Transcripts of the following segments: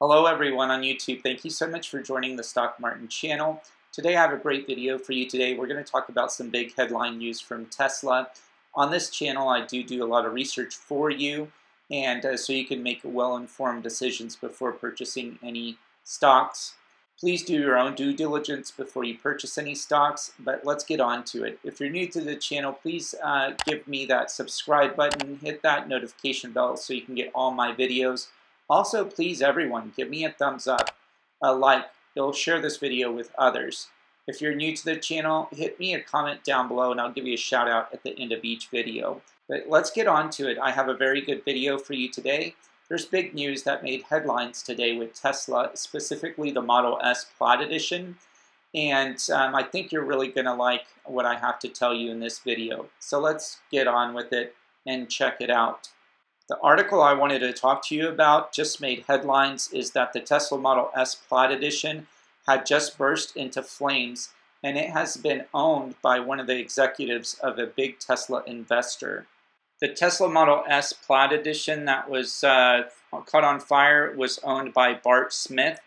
Hello everyone on YouTube. Thank you so much for joining the Stock Martin channel. Today I have a great video for you today. We're going to talk about some big headline news from Tesla. On this channel I do a lot of research for you and so you can make well-informed decisions before purchasing any stocks. Please do your own due diligence before you purchase any stocks, but let's get on to it. If you're new to the channel, please give me that subscribe button, hit that notification bell so you can get all my videos. Also, please everyone, give me a thumbs up, a like. It'll share this video with others. If you're new to the channel, hit me a comment down below and I'll give you a shout out at the end of each video. But let's get on to it. I have a very good video for you today. There's big news that made headlines today with Tesla, specifically the Model S Plaid Edition. And I think you're really going to like what I have to tell you in this video. So let's get on with it and check it out. The article I wanted to talk to you about just made headlines is that the Tesla Model S Plaid Edition had just burst into flames, and it has been owned by one of the executives of a big Tesla investor. The Tesla Model S Plaid Edition that was caught on fire was owned by Bart Smith,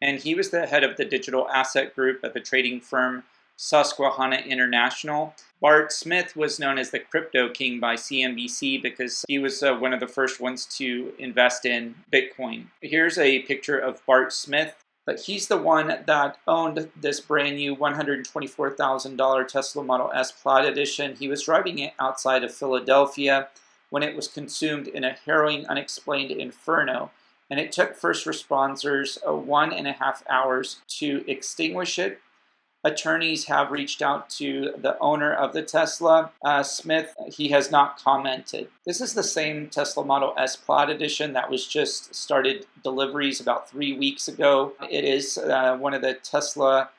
and he was the head of the digital asset group of the trading firm Susquehanna International. Bart Smith was known as the Crypto King by CNBC because he was one of the first ones to invest in Bitcoin. Here's a picture of Bart Smith, but he's the one that owned this brand new $124,000 Tesla Model S Plaid Edition. He was driving it outside of Philadelphia when it was consumed in a harrowing, unexplained inferno. And it took first responders 1.5 hours to extinguish it. Attorneys have reached out to the owner of the Tesla, Smith. He has not commented. This is the same Tesla Model S Plaid Edition that was just started deliveries about 3 weeks ago. It is one of the Tesla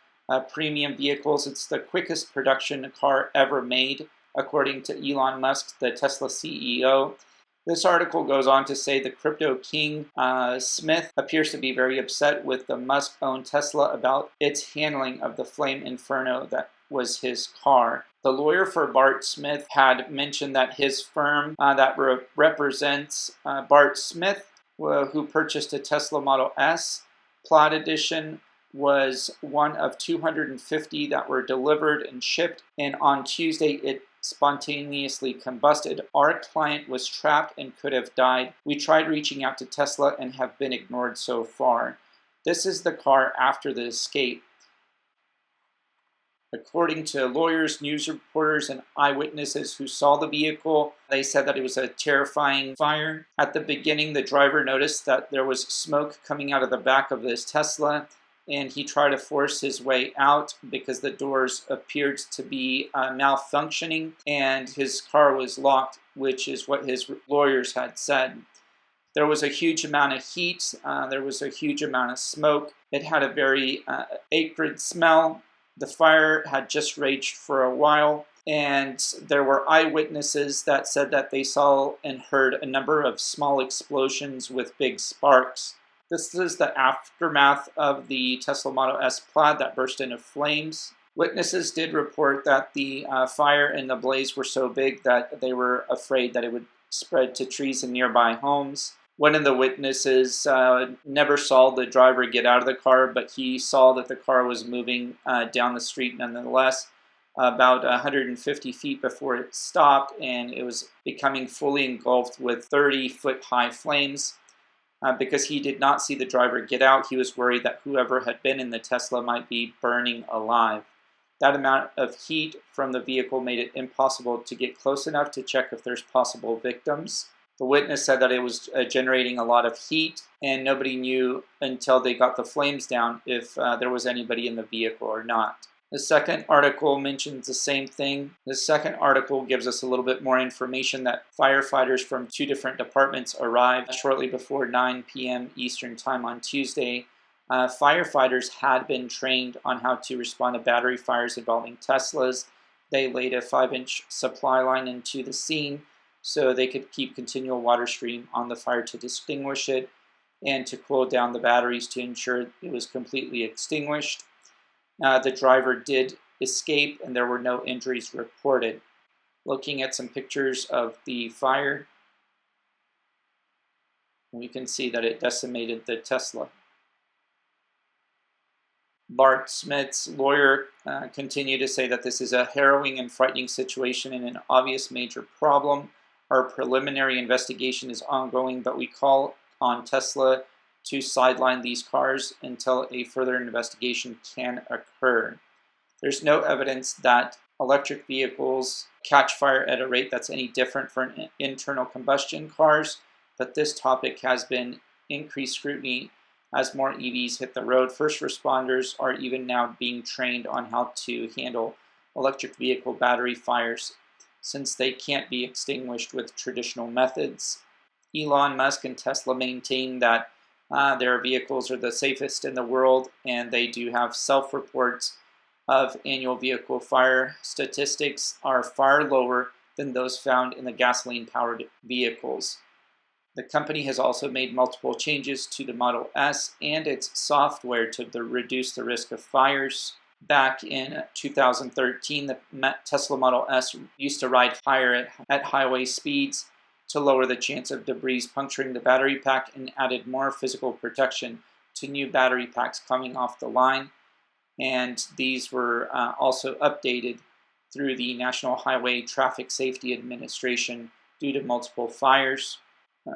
premium vehicles. It's the quickest production car ever made, according to Elon Musk, the Tesla CEO. This article goes on to say the Crypto King, Smith, appears to be very upset with the Musk-owned Tesla about its handling of the flame inferno that was his car. The lawyer for Bart Smith had mentioned that his firm that represents Bart Smith, who purchased a Tesla Model S Plaid Edition, was one of 250 that were delivered and shipped, and on Tuesday it spontaneously combusted. Our client was trapped and could have died. We tried reaching out to Tesla and have been ignored so far. This is the car after the escape. According to lawyers, news reporters, and eyewitnesses who saw the vehicle, they said that it was a terrifying fire. At the beginning, the driver noticed that there was smoke coming out of the back of this Tesla, and he tried to force his way out because the doors appeared to be malfunctioning and his car was locked, which is what his lawyers had said. There was a huge amount of heat, there was a huge amount of smoke. It had a very acrid smell. The fire had just raged for a while, and there were eyewitnesses that said that they saw and heard a number of small explosions with big sparks. This is the aftermath of the Tesla Model S Plaid that burst into flames. Witnesses did report that the fire and the blaze were so big that they were afraid that it would spread to trees in nearby homes. One of the witnesses never saw the driver get out of the car, but he saw that the car was moving down the street nonetheless, about 150 feet before it stopped, and it was becoming fully engulfed with 30-foot high flames. Because he did not see the driver get out, he was worried that whoever had been in the Tesla might be burning alive. That amount of heat from the vehicle made it impossible to get close enough to check if there's possible victims. The witness said that it was generating a lot of heat, and nobody knew until they got the flames down if there was anybody in the vehicle or not. The second article mentions the same thing. The second article gives us a little bit more information that firefighters from 2 different departments arrived shortly before 9 p.m. Eastern Time on Tuesday. Firefighters had been trained on how to respond to battery fires involving Teslas. They laid a 5-inch supply line into the scene so they could keep continual water stream on the fire to extinguish it and to cool down the batteries to ensure it was completely extinguished. The driver did escape and there were no injuries reported. Looking at some pictures of the fire, We can see that it decimated the Tesla. Bart Smith's lawyer continued to say that this is a harrowing and frightening situation and an obvious major problem. Our preliminary investigation is ongoing, but we call on Tesla to sideline these cars until a further investigation can occur. There's no evidence that electric vehicles catch fire at a rate that's any different for internal combustion cars, but this topic has been increased scrutiny as more EVs hit the road. First responders are even now being trained on how to handle electric vehicle battery fires, since they can't be extinguished with traditional methods. Elon Musk and Tesla maintain that their vehicles are the safest in the world, and they do have self-reports of annual vehicle fire. Statistics are far lower than those found in the gasoline-powered vehicles. The company has also made multiple changes to the Model S and its software to reduce the risk of fires. Back in 2013, the Tesla Model S used to ride higher at highway speeds to lower the chance of debris puncturing the battery pack, and added more physical protection to new battery packs coming off the line. And these were also updated through the National Highway Traffic Safety Administration due to multiple fires.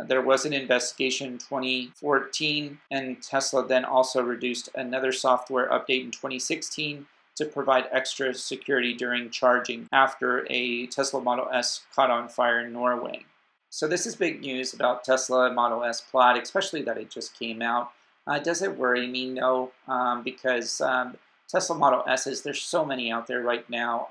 There was an investigation in 2014, and Tesla then also released another software update in 2016 to provide extra security during charging after a Tesla Model S caught on fire in Norway. So this is big news about Tesla Model S Plaid, especially that it just came out. Does it worry me? No, because Tesla Model S's, there's so many out there right now.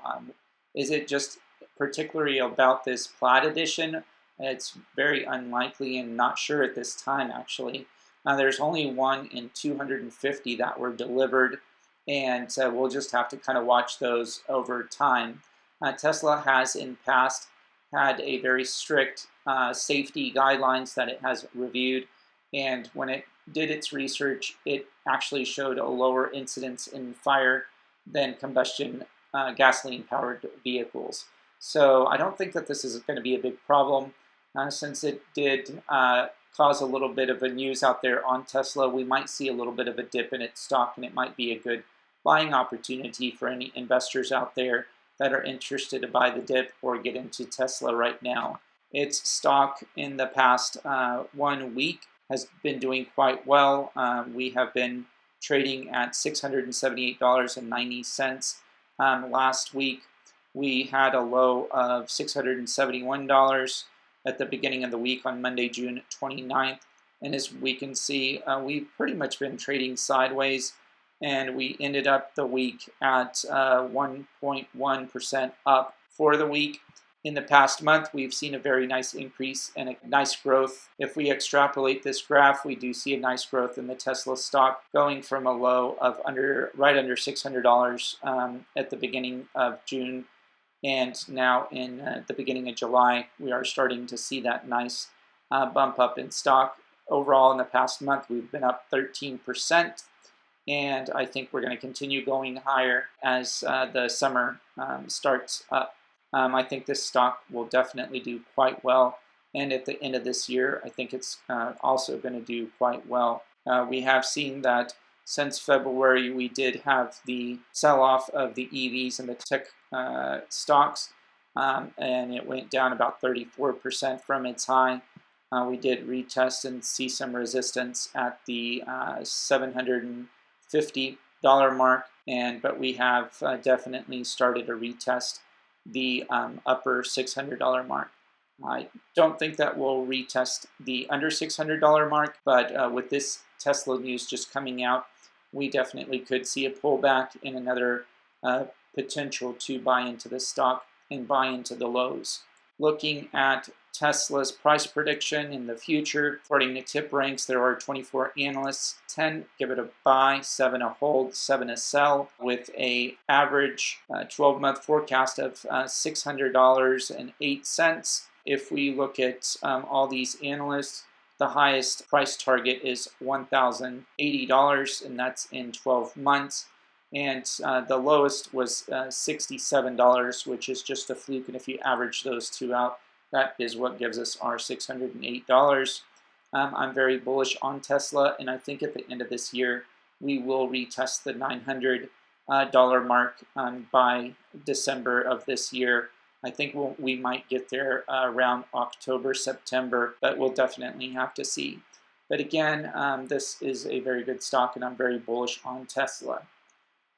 Is it just particularly about this Plaid edition? It's very unlikely and not sure at this time, actually. There's only one in 250 that were delivered, and we'll just have to kind of watch those over time. Tesla has in past had a very strict safety guidelines that it has reviewed, and when it did its research, it actually showed a lower incidence in fire than combustion gasoline-powered vehicles. So I don't think that this is going to be a big problem. Since it did cause a little bit of a news out there on Tesla, we might see a little bit of a dip in its stock, and it might be a good buying opportunity for any investors out there that are interested to buy the dip or get into Tesla right now. Its stock in the past 1 week has been doing quite well. We have been trading at $678.90. Last week, we had a low of $671 at the beginning of the week on Monday, June 29th. And as we can see, we've pretty much been trading sideways, and we ended up the week at 1.1% up for the week. In the past month, we've seen a very nice increase and a nice growth. If we extrapolate this graph, we do see a nice growth in the Tesla stock, going from a low of right under $600 at the beginning of June. And now in the beginning of July, we are starting to see that nice bump up in stock. Overall, in the past month, we've been up 13%. And I think we're going to continue going higher as the summer starts up. I think this stock will definitely do quite well. And at the end of this year, I think it's also going to do quite well. We have seen that since February, we did have the sell-off of the EVs and the tech stocks, and it went down about 34% from its high. We did retest and see some resistance at the $750 mark, but we have definitely started to retest the upper $600 mark. I don't think that we'll retest the under $600 mark, but with this Tesla news just coming out, we definitely could see a pullback in another potential to buy into the stock and buy into the lows. Looking at Tesla's price prediction in the future, according to Tip Ranks, there are 24 analysts. 10 give it a buy, 7 a hold, 7 a sell, with a average 12-month forecast of $600.08. If we look at all these analysts, the highest price target is $1,080, and that's in 12 months. And the lowest was $67, which is just a fluke. And if you average those two out, that is what gives us our $608. I'm very bullish on Tesla, and I think at the end of this year, we will retest the $900 mark by December of this year. I think we might get there around October, September, but we'll definitely have to see. But again, this is a very good stock, and I'm very bullish on Tesla.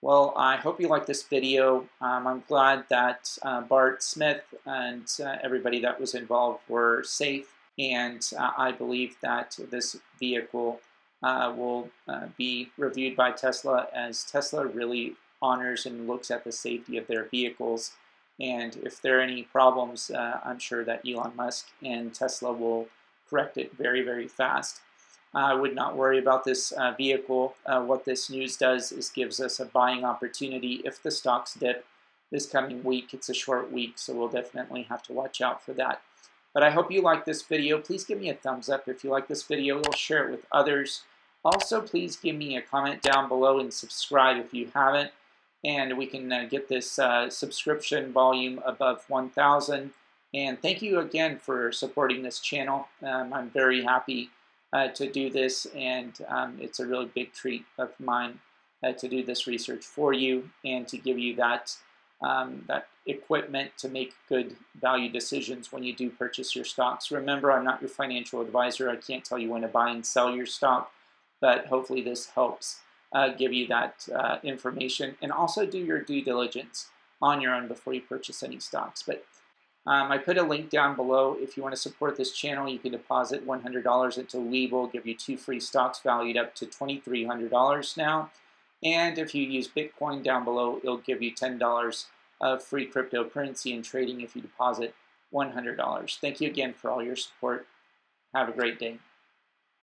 Well, I hope you liked this video. I'm glad that Bart Smith and everybody that was involved were safe, and I believe that this vehicle will be reviewed by Tesla, as Tesla really honors and looks at the safety of their vehicles. And if there are any problems, I'm sure that Elon Musk and Tesla will correct it very, very fast. I would not worry about this vehicle. What this news does is gives us a buying opportunity if the stocks dip this coming week. It's a short week, so we'll definitely have to watch out for that. But I hope you like this video. Please give me a thumbs up if you like this video. We'll share it with others. Also, please give me a comment down below and subscribe if you haven't. And we can get this subscription volume above 1,000. And thank you again for supporting this channel. I'm very happy to do this, and it's a really big treat of mine to do this research for you and to give you that that equipment to make good value decisions when you do purchase your stocks. Remember, I'm not your financial advisor. I can't tell you when to buy and sell your stock, but hopefully this helps give you that information, and also do your due diligence on your own before you purchase any stocks. But I put a link down below. If you want to support this channel, you can deposit $100 into Webull, give you 2 free stocks valued up to $2,300 now. And if you use Bitcoin down below, it'll give you $10 of free cryptocurrency and trading if you deposit $100. Thank you again for all your support. Have a great day.